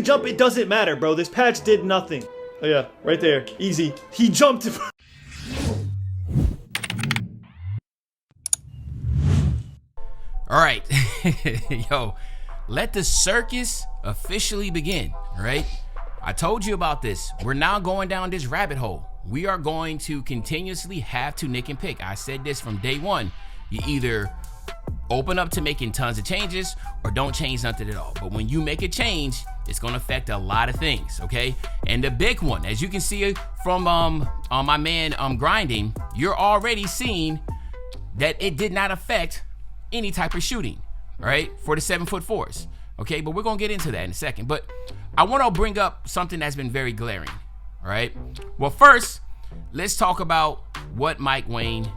Jump, it doesn't matter, bro. This patch did nothing. Oh yeah, right there. Easy. He jumped. All right. Yo, let the circus officially begin, all right? I told you about this. We're now going down this rabbit hole. We are going to continuously have to nick and pick. I said this from day one. You either open up to making tons of changes or don't change nothing at all. But when you make a change, it's going to affect a lot of things, okay? And the big one, as you can see from my man grinding, you're already seeing that it did not affect any type of shooting, right? For the 7'4s, okay? But we're going to get into that in a second. But I want to bring up something that's been very glaring, all right? Well, first, let's talk about what Mike Wang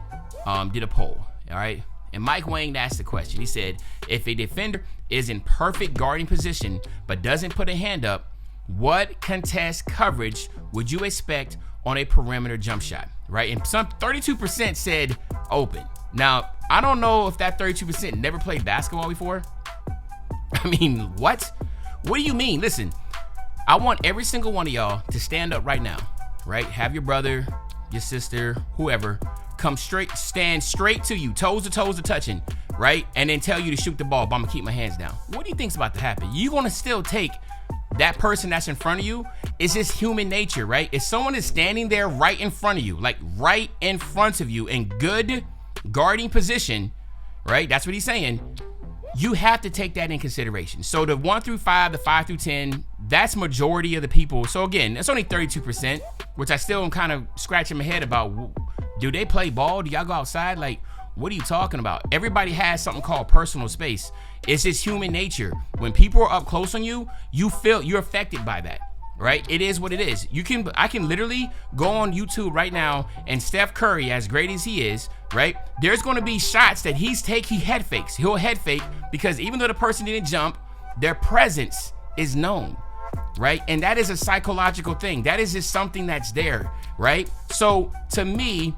did a poll, all right? And Mike Wang asked the question. He said, if a defender is in perfect guarding position but doesn't put a hand up, what contest coverage would you expect on a perimeter jump shot, right? And some 32% said open. Now, I don't know if that 32% never played basketball before. I mean, what? What do you mean? Listen, I want every single one of y'all to stand up right now, right? Have your brother, your sister, whoever, stand straight to you, toes to touching, right? And then tell you to shoot the ball, but I'm gonna keep my hands down. What do you think's about to happen? You gonna still take that person that's in front of you? It's just human nature, right? If someone is standing there right in front of you, like right in front of you in good guarding position, right? That's what he's saying. You have to take that in consideration. So the 1 through 5, the 5 through 10, that's majority of the people. So again, that's only 32%, which I still am kind of scratching my head about. Do they play ball? Do y'all go outside? Like, what are you talking about? Everybody has something called personal space. It's just human nature. When people are up close on you, you feel you're affected by that, right? It is what it is. I can literally go on YouTube right now, and Steph Curry, as great as he is, right? There's going to be shots that he head fakes. He'll head fake because even though the person didn't jump, their presence is known, right? And that is a psychological thing. That is just something that's there, right? So to me,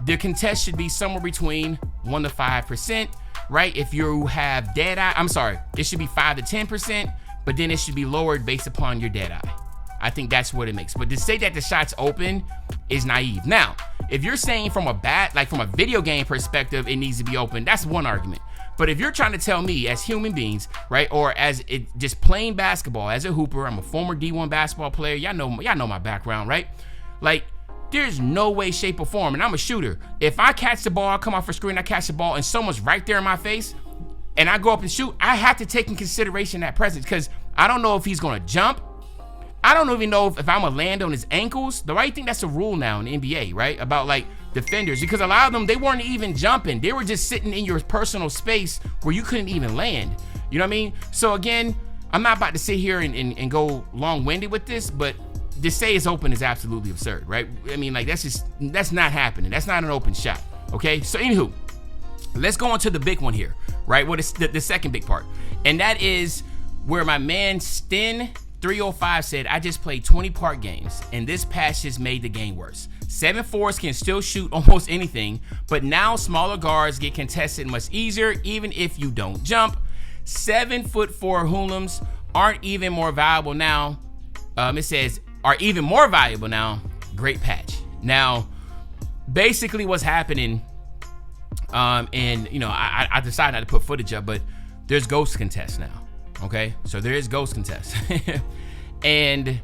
the contest should be somewhere between 1 to 5%, right? If you have dead eye, it should be 5 to 10%, but then it should be lowered based upon your dead eye. I think that's what it makes. But to say that the shot's open is naive. Now, if you're saying from a video game perspective, it needs to be open, that's one argument. But if you're trying to tell me as human beings, right, or as just playing basketball, as a hooper, I'm a former D1 basketball player. Y'all know my background, right? Like, there's no way, shape, or form, and I'm a shooter. If I catch the ball, I come off a screen, I catch the ball, and someone's right there in my face, and I go up and shoot, I have to take in consideration that presence because I don't know if he's gonna jump. I don't even know if I'm gonna land on his ankles. I think that's a rule now in the NBA, right? About like defenders, because a lot of them, they weren't even jumping. They were just sitting in your personal space where you couldn't even land. You know what I mean? So again, I'm not about to sit here and go long-winded with this, but to say it's open is absolutely absurd, right? I mean, like that's not happening. That's not an open shot, okay? So anywho, let's go on to the big one here, right? What is the second big part? And that is where my man Sten 305 said, I just played 20 part games and this patch has made the game worse. 7'4s can still shoot almost anything, but now smaller guards get contested much easier even if you don't jump. 7'4" hoolums aren't even more valuable now. It says are even more valuable now. Great patch. Now, basically what's happening, and you know, I decided not to put footage up, but there's ghost contests now. Okay, so there is ghost contest. And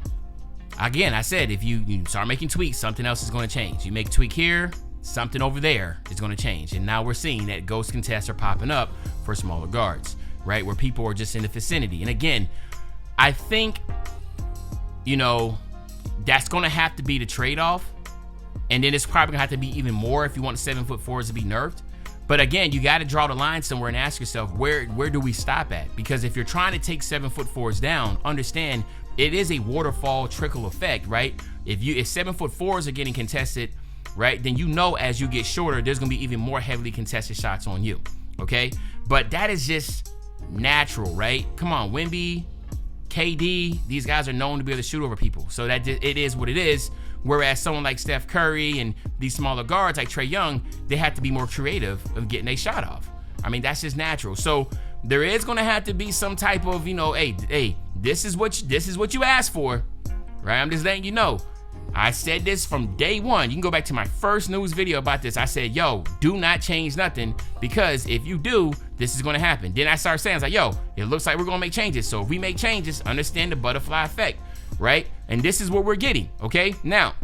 again, I said, if you start making tweaks, something else is going to change. You make a tweak here, something over there is going to change. And now we're seeing that ghost contests are popping up for smaller guards, right? Where people are just in the vicinity. And again, I think, you know, that's going to have to be the trade-off. And then it's probably going to have to be even more if you want the 7'4s to be nerfed. But again, you got to draw the line somewhere and ask yourself, where do we stop at? Because if you're trying to take 7'4s down, understand it is a waterfall trickle effect, right? If 7'4s are getting contested, right, then you know as you get shorter, there's gonna be even more heavily contested shots on you, okay? But that is just natural, right? Come on, Wemby, KD, these guys are known to be able to shoot over people. So that it is what it is. Whereas someone like Steph Curry and these smaller guards like Trae Young, they have to be more creative of getting a shot off. I mean, that's just natural. So there is going to have to be some type of, you know, hey, this is what you asked for, right? I'm just letting you know. I said this from day one. You can go back to my first news video about this. I said, yo, do not change nothing, because if you do, this is gonna happen. Then I started saying, I was like, yo, it looks like we're gonna make changes. So if we make changes, understand the butterfly effect, right? And this is what we're getting, okay? Now,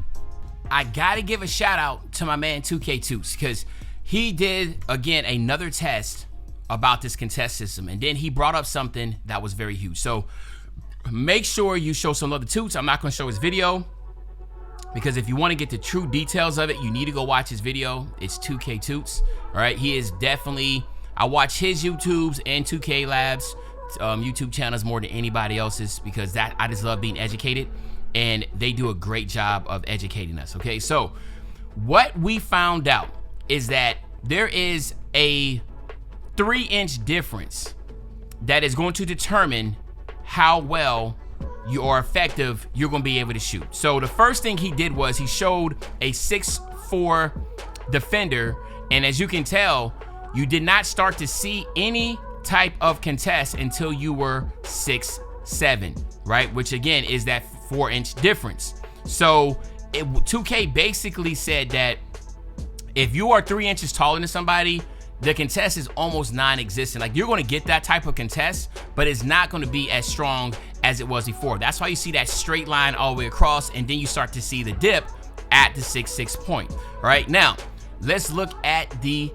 I gotta give a shout out to my man 2K Toots, because he did, again, another test about this contest system. And then he brought up something that was very huge. So make sure you show some love to Toots. I'm not gonna show his video, because if you want to get the true details of it, you need to go watch his video. It's 2K Toots. All right, he is definitely, I watch his YouTubes and 2K Labs YouTube channels more than anybody else's, because that I just love being educated, and they do a great job of educating us. Okay, so what we found out is that there is a 3-inch difference that is going to determine how well you are effective you're going to be able to shoot. So the first thing he did was he showed a 6'4" defender, and as you can tell, you did not start to see any type of contest until you were 6'7", right? Which again is that 4-inch difference. So 2K basically said that if you are 3 inches taller than somebody, the contest is almost non-existent. Like, you're going to get that type of contest, but it's not going to be as strong as it was before. That's why you see that straight line all the way across, and then you start to see the dip at the 6'6" point. All right, now let's look at the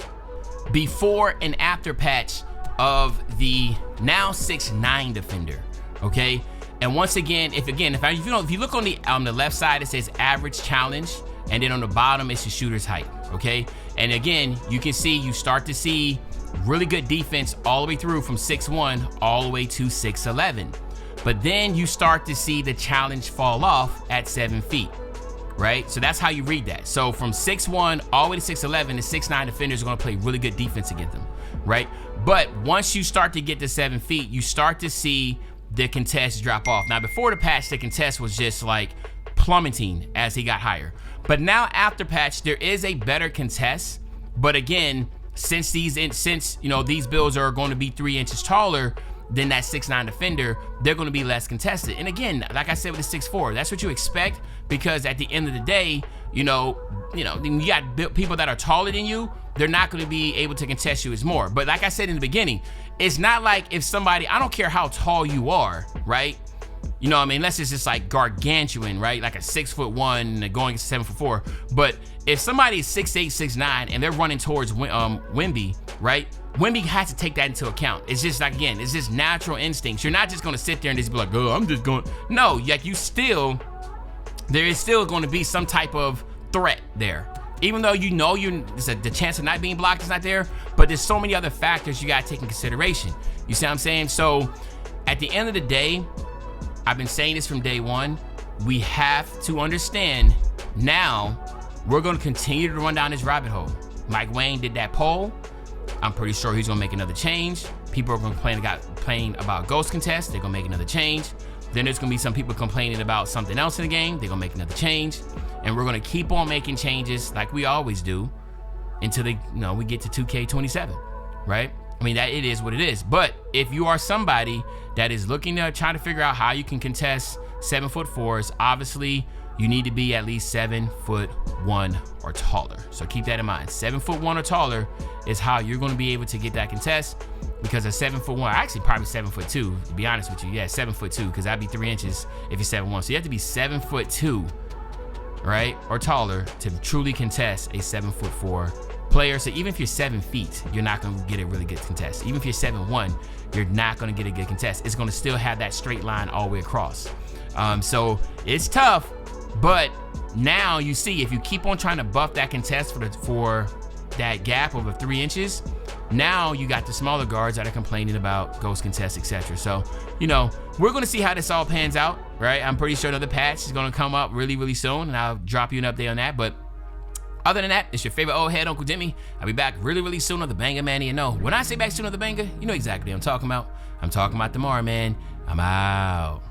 before and after patch of the now 6'9" defender. Okay, and once again, if you look on the left side, it says average challenge, and then on the bottom it's the shooter's height. Okay, and again, you can see, you start to see really good defense all the way through from 6'1" all the way to 6'11", but then you start to see the challenge fall off at 7 feet, right? So that's how you read that. So from 6'1" all the way to 6'11", the 6'9" defenders are going to play really good defense against them, right? But once you start to get to 7 feet, you start to see the contest drop off. Now, before the patch, the contest was just like plummeting as he got higher. But now after patch, there is a better contest. But again, since these builds are going to be 3 inches taller than that 6'9" defender, they're going to be less contested. And again, like I said with the 6'4", that's what you expect, because at the end of the day, you got people that are taller than you, they're not going to be able to contest you as more. But like I said in the beginning, it's not like if somebody, I don't care how tall you are, right? You know what I mean? Unless it's just like gargantuan, right? Like a 6'1" going to 7'4". But if somebody is 6'8", 6'9", and they're running towards Wemby, right? Wemby has to take that into account. It's just like, again, it's just natural instincts. You're not just going to sit there and just be like, oh, I'm just going. No, like there is still going to be some type of threat there. Even though the chance of not being blocked is not there, but there's so many other factors you got to take in consideration. You see what I'm saying? So at the end of the day, I've been saying this from day one, we have to understand now we're going to continue to run down this rabbit hole. Mike Wang did that poll. I'm pretty sure he's going to make another change. People are going to complain about ghost contests. They're going to make another change. Then there's going to be some people complaining about something else in the game. They're going to make another change. And we're going to keep on making changes like we always do until we get to 2K27, right? I mean, that it is what it is. But if you are somebody that is looking to try to figure out how you can contest 7'4", obviously you need to be at least 7'1" or taller. So keep that in mind. 7'1" or taller is how you're going to be able to get that contest, because a 7'1", actually probably 7'2", to be honest with you. Yeah, 7'2", because that'd be 3 inches if you're 7'1". So you have to be 7'2", right, or taller to truly contest a 7'4" player. So even if you're 7 feet, you're not going to get a really good contest. Even if you're 7'1", you're not going to get a good contest. It's going to still have that straight line all the way across. So it's tough, but now you see, if you keep on trying to buff that contest for that gap of 3 inches, now you got the smaller guards that are complaining about ghost contests, etc. So, we're going to see how this all pans out, right? I'm pretty sure another patch is going to come up really, really soon, and I'll drop you an update on that. But other than that, it's your favorite old head, Uncle Demi. I'll be back really, really soon on the Banger Mania. No, when I say back soon on the Banger, you know exactly what I'm talking about. I'm talking about tomorrow, man. I'm out.